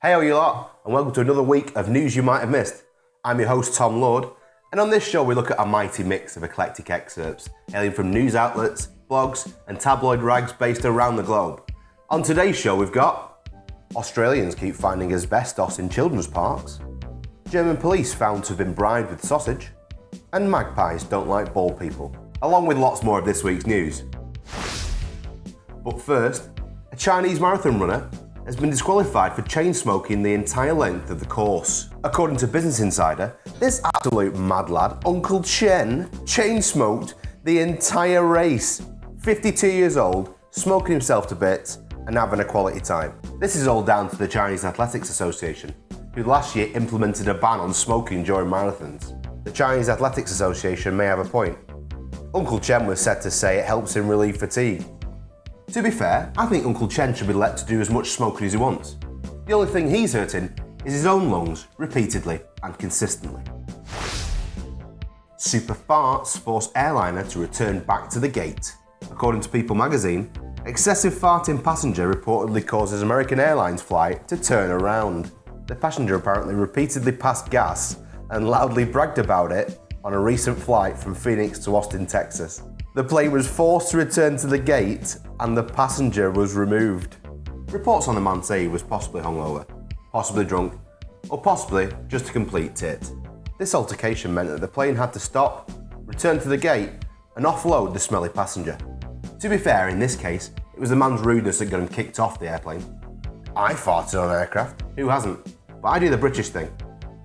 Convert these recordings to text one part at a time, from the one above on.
Hey all you lot, and welcome to another week of news you might have missed. I'm your host Tom Lord, and on this show we look at a mighty mix of eclectic excerpts hailing from news outlets, blogs and tabloid rags based around the globe. On today's show we've got Australians keep finding asbestos in children's parks, German police found to have been bribed with sausage, and magpies don't like bald people, along with lots more of this week's news. But first, a Chinese marathon runner has been disqualified for chain smoking the entire length of the course. According to Business Insider, this absolute mad lad, Uncle Chen, chain smoked the entire race. 52 years old, smoking himself to bits and having a quality time. This is all down to the Chinese Athletics Association, who last year implemented a ban on smoking during marathons. The Chinese Athletics Association may have a point. Uncle Chen was said to say it helps him relieve fatigue. To be fair, I think Uncle Chen should be let to do as much smoking as he wants. The only thing he's hurting is his own lungs, repeatedly and consistently. Super farts force airliner to return back to the gate. According to People magazine, excessive farting passenger reportedly causes American Airlines flight to turn around. The passenger apparently repeatedly passed gas and loudly bragged about it on a recent flight from Phoenix to Austin, Texas. The plane was forced to return to the gate and the passenger was removed. Reports on the man say he was possibly hungover, possibly drunk, or possibly just a complete tit. This altercation meant that the plane had to stop, return to the gate, and offload the smelly passenger. To be fair, in this case, it was the man's rudeness that got him kicked off the airplane. I farted on aircraft, who hasn't? But I do the British thing,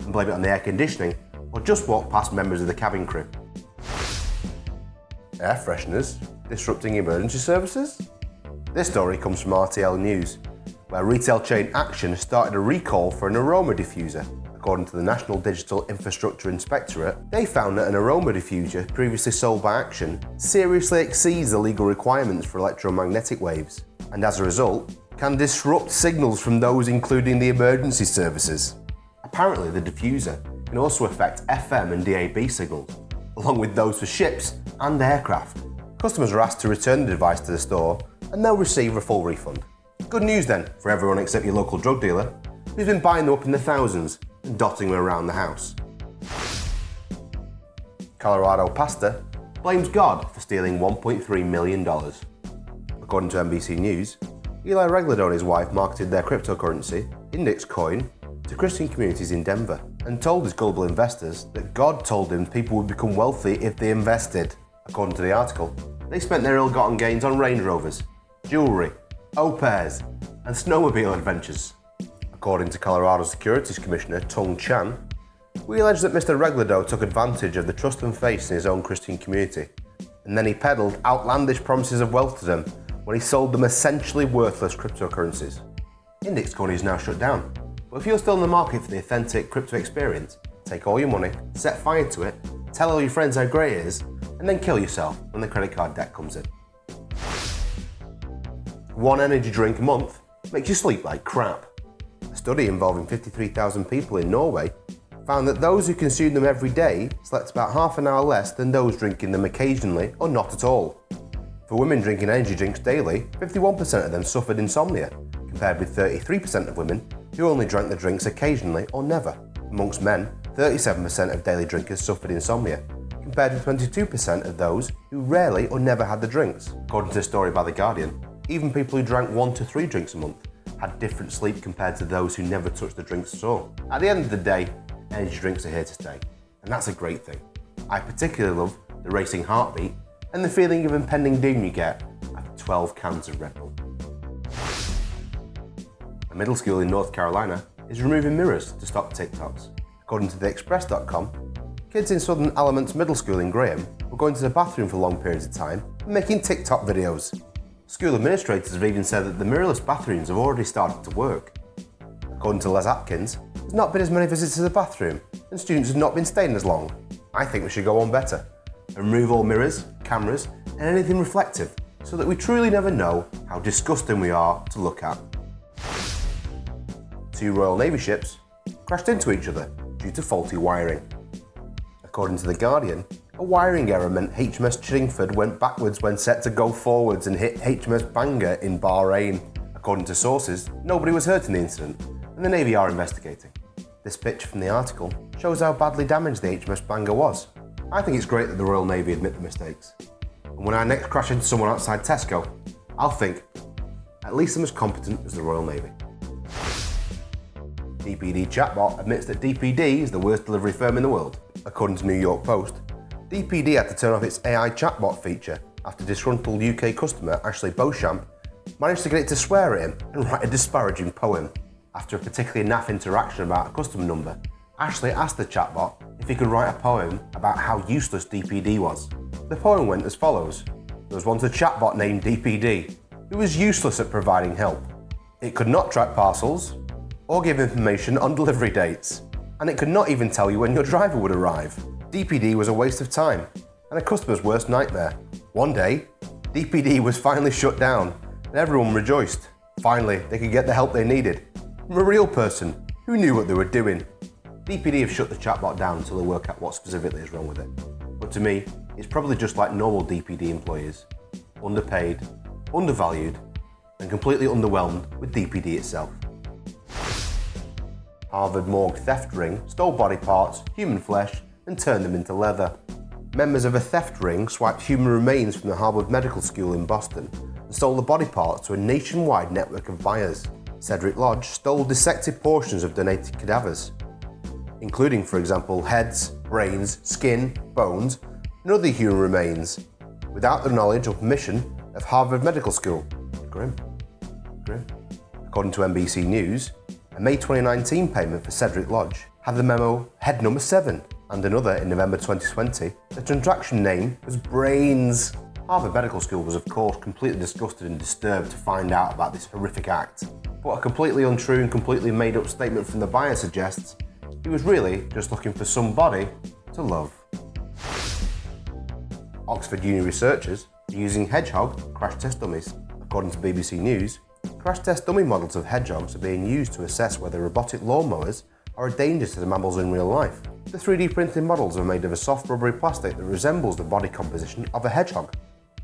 and blame it on the air conditioning, or just walk past members of the cabin crew. Air fresheners disrupting emergency services? This story comes from RTL News, where retail chain Action started a recall for an aroma diffuser. According to the National Digital Infrastructure Inspectorate, they found that an aroma diffuser previously sold by Action seriously exceeds the legal requirements for electromagnetic waves, and as a result, can disrupt signals from those including the emergency services. Apparently the diffuser can also affect FM and DAB signals, along with those for ships and aircraft. Customers are asked to return the device to the store and they'll receive a full refund. Good news then for everyone except your local drug dealer, who's been buying them up in the thousands and dotting them around the house. Colorado pastor blames God for stealing $1.3 million. According to NBC News, Eli Regland and his wife marketed their cryptocurrency, Index Coin, to Christian communities in Denver and told his gullible investors that God told him people would become wealthy if they invested. According to the article, they spent their ill-gotten gains on Range Rovers, jewellery, au pairs, and snowmobile adventures. According to Colorado Securities Commissioner Tung Chan, we allege that Mr. Reglado took advantage of the trust and faith in his own Christian community, and then he peddled outlandish promises of wealth to them when he sold them essentially worthless cryptocurrencies. Index Coin is now shut down, but if you're still in the market for the authentic crypto experience, take all your money, set fire to it, tell all your friends how great it is, and then kill yourself when the credit card debt comes in. One energy drink a month makes you sleep like crap. A study involving 53,000 people in Norway found that those who consumed them every day slept about half an hour less than those drinking them occasionally or not at all. For women drinking energy drinks daily, 51% of them suffered insomnia, compared with 33% of women who only drank the drinks occasionally or never. Amongst men, 37% of daily drinkers suffered insomnia, compared with 22% of those who rarely or never had the drinks. According to a story by The Guardian, even people who drank 1 to 3 drinks a month had different sleep compared to those who never touched the drinks at all. At the end of the day, energy drinks are here to stay, and that's a great thing. I particularly love the racing heartbeat and the feeling of impending doom you get after 12 cans of Red Bull. A middle school in North Carolina is removing mirrors to stop TikToks. According to theexpress.com, kids in Southern Elements Middle School in Graham were going to the bathroom for long periods of time and making TikTok videos. School administrators have even said that the mirrorless bathrooms have already started to work. According to Les Atkins, there's not been as many visits to the bathroom and students have not been staying as long. I think we should go on better and remove all mirrors, cameras and anything reflective so that we truly never know how disgusting we are to look at. 2 Royal Navy ships crashed into each other due to faulty wiring. According to The Guardian, a wiring error meant HMS Chingford went backwards when set to go forwards and hit HMS Bangor in Bahrain. According to sources, nobody was hurt in the incident, and the Navy are investigating. This picture from the article shows how badly damaged the HMS Bangor was. I think it's great that the Royal Navy admit the mistakes. And when I next crash into someone outside Tesco, I'll think, at least I'm as competent as the Royal Navy. DPD Chatbot admits that DPD is the worst delivery firm in the world. According to New York Post, DPD had to turn off its AI chatbot feature after disgruntled UK customer Ashley Beauchamp managed to get it to swear at him and write a disparaging poem. After a particularly naff interaction about a customer number, Ashley asked the chatbot if he could write a poem about how useless DPD was. The poem went as follows. There was once a chatbot named DPD who was useless at providing help. It could not track parcels or give information on delivery dates, and it could not even tell you when your driver would arrive. DPD was a waste of time and a customer's worst nightmare. One day, DPD was finally shut down and everyone rejoiced. Finally, they could get the help they needed from a real person who knew what they were doing. DPD have shut the chatbot down until they work out what specifically is wrong with it. But to me, it's probably just like normal DPD employees. Underpaid, undervalued, and completely underwhelmed with DPD itself. Harvard morgue theft ring stole body parts, human flesh, and turned them into leather. Members of a theft ring swiped human remains from the Harvard Medical School in Boston and stole the body parts to a nationwide network of buyers. Cedric Lodge stole dissected portions of donated cadavers, including, for example, heads, brains, skin, bones, and other human remains, without the knowledge or permission of Harvard Medical School. Grim. According to NBC News, a May 2019 payment for Cedric Lodge had the memo head number 7, and another in November 2020. The transaction name was Brains. Harvard Medical School was of course completely disgusted and disturbed to find out about this horrific act. But a completely untrue and completely made up statement from the buyer suggests he was really just looking for somebody to love. Oxford Uni researchers are using hedgehog crash test dummies. According to BBC News, crash test dummy models of hedgehogs are being used to assess whether robotic lawnmowers are a danger to the mammals in real life. The 3D printed models are made of a soft rubbery plastic that resembles the body composition of a hedgehog.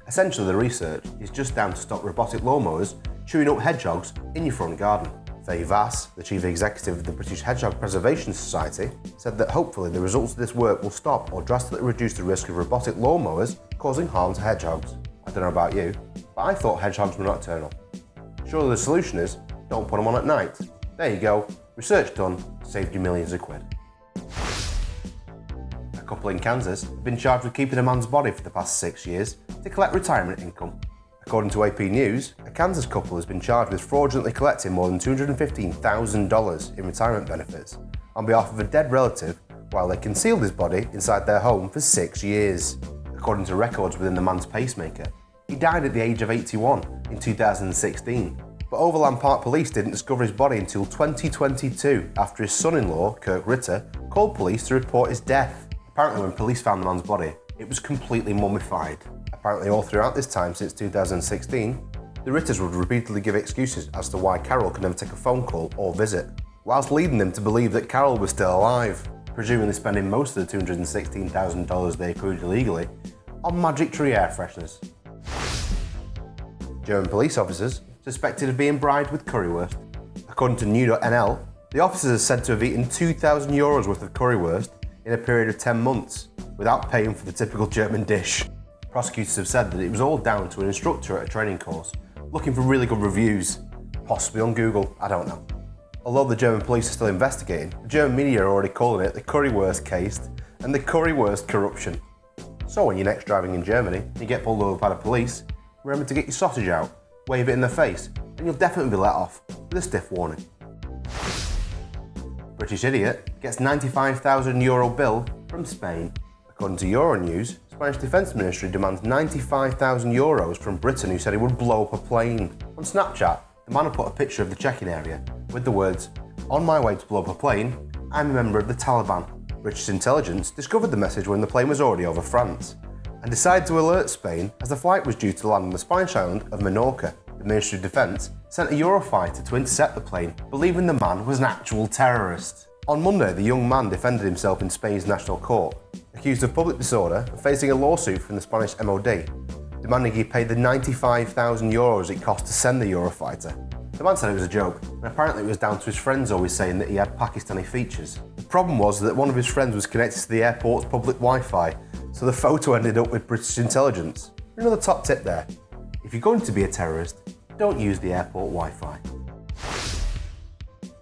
Essentially, the research is just down to stop robotic lawnmowers chewing up hedgehogs in your front garden. Faye Vass, the chief executive of the British Hedgehog Preservation Society, said that hopefully the results of this work will stop or drastically reduce the risk of robotic lawnmowers causing harm to hedgehogs. I don't know about you, but I thought hedgehogs were nocturnal. Surely the solution is, don't put them on at night. There you go, research done, saved you millions of quid. A couple in Kansas have been charged with keeping a man's body for the past 6 years to collect retirement income. According to AP News, a Kansas couple has been charged with fraudulently collecting more than $215,000 in retirement benefits on behalf of a dead relative while they concealed his body inside their home for 6 years. According to records within the man's pacemaker, he died at the age of 81 in 2016, but Overland Park Police didn't discover his body until 2022 after his son-in-law, Kirk Ritter, called police to report his death. Apparently when police found the man's body, it was completely mummified. Apparently all throughout this time since 2016, the Ritters would repeatedly give excuses as to why Carol could never take a phone call or visit, whilst leading them to believe that Carol was still alive, presumably spending most of the $216,000 they accrued illegally on Magic Tree air fresheners. German police officers suspected of being bribed with currywurst. According to new.nl, the officers are said to have eaten €2,000 worth of currywurst in a period of 10 months without paying for the typical German dish. Prosecutors have said that it was all down to an instructor at a training course looking for really good reviews, possibly on Google, I don't know. Although the German police are still investigating, the German media are already calling it the currywurst case and the currywurst corruption. So when you're next driving in Germany and you get pulled over by the police, remember to get your sausage out, wave it in the face, and you'll definitely be let off with a stiff warning. British idiot gets €95,000 bill from Spain. According to Euronews, Spanish Defence Ministry demands €95,000 from Britain who said he would blow up a plane. On Snapchat, the man had put a picture of the check-in area with the words, "On my way to blow up a plane, I'm a member of the Taliban." British intelligence discovered the message when the plane was already over France and decided to alert Spain as the flight was due to land on the Spanish island of Menorca. The Ministry of Defence sent a Eurofighter to intercept the plane, believing the man was an actual terrorist. On Monday, the young man defended himself in Spain's national court, accused of public disorder and facing a lawsuit from the Spanish MOD, demanding he pay the €95,000 it cost to send the Eurofighter. The man said it was a joke, and apparently it was down to his friends always saying that he had Pakistani features. The problem was that one of his friends was connected to the airport's public Wi-Fi, so the photo ended up with British intelligence. Another top tip there: if you're going to be a terrorist, don't use the airport Wi-Fi.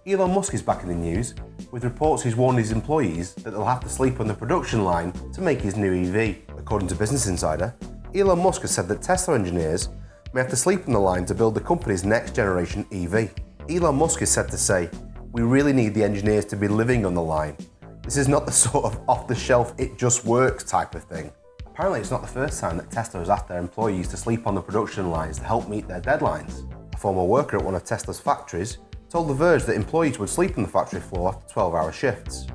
Elon Musk is back in the news, with reports he's warned his employees that they'll have to sleep on the production line to make his new EV. According to Business Insider, Elon Musk has said that Tesla engineers may have to sleep on the line to build the company's next generation EV. Elon Musk is said to say, "We really need the engineers to be living on the line. This is not the sort of off-the-shelf, it just works type of thing." Apparently it's not the first time that Tesla has asked their employees to sleep on the production lines to help meet their deadlines. A former worker at one of Tesla's factories told The Verge that employees would sleep on the factory floor after 12-hour shifts.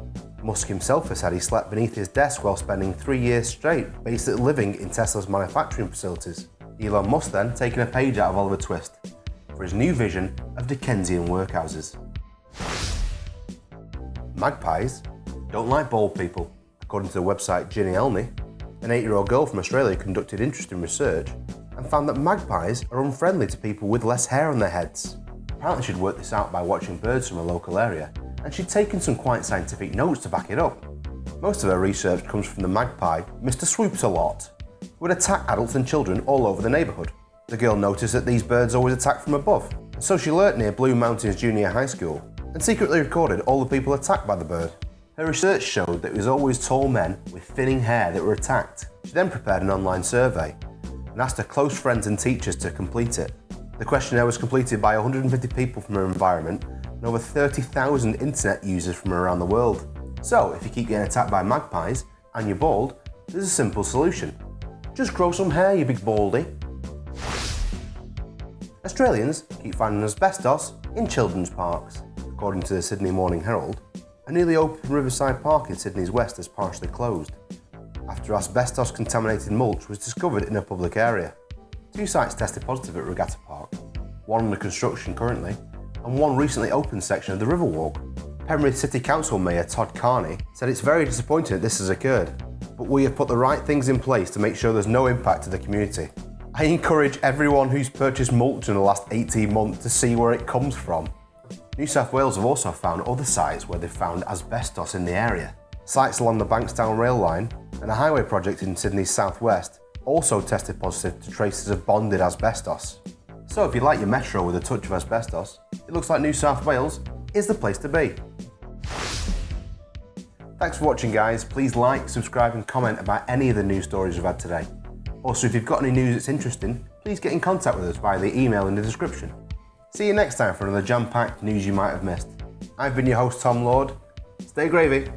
Musk himself has said he slept beneath his desk while spending 3 years straight basically living in Tesla's manufacturing facilities. Elon Musk then taking a page out of Oliver Twist for his new vision of Dickensian workhouses. Magpies don't like bald people. According to the website Ginny Elney, an 8-year-old girl from Australia conducted interesting research and found that magpies are unfriendly to people with less hair on their heads. Apparently she'd worked this out by watching birds from a local area, and she'd taken some quite scientific notes to back it up. Most of her research comes from the magpie, Mr. Swoops-a-lot, who would attack adults and children all over the neighbourhood. The girl noticed that these birds always attack from above, and so she learnt near Blue Mountains Junior High School and secretly recorded all the people attacked by the bird. Her research showed that it was always tall men with thinning hair that were attacked. She then prepared an online survey and asked her close friends and teachers to complete it. The questionnaire was completed by 150 people from her environment and over 30,000 internet users from around the world. So, if you keep getting attacked by magpies and you're bald, there's a simple solution. Just grow some hair, you big baldy. Australians keep finding asbestos in children's parks. According to the Sydney Morning Herald, a newly opened Riverside Park in Sydney's west has partially closed after asbestos-contaminated mulch was discovered in a public area. 2 sites tested positive at Regatta Park, one under construction currently, and one recently opened section of the Riverwalk. Penrith City Council Mayor Todd Carney said it's very disappointing that this has occurred, but we have put the right things in place to make sure there's no impact to the community. I encourage everyone who's purchased mulch in the last 18 months to see where it comes from. New South Wales have also found other sites where they've found asbestos in the area. Sites along the Bankstown rail line and a highway project in Sydney's southwest also tested positive to traces of bonded asbestos. So if you like your metro with a touch of asbestos, it looks like New South Wales is the place to be. Thanks for watching, guys. Please like, subscribe and comment about any of the news stories we've had today. Also, if you've got any news that's interesting, please get in contact with us via the email in the description. See you next time for another jam-packed news you might have missed. I've been your host, Tom Lord. Stay gravy.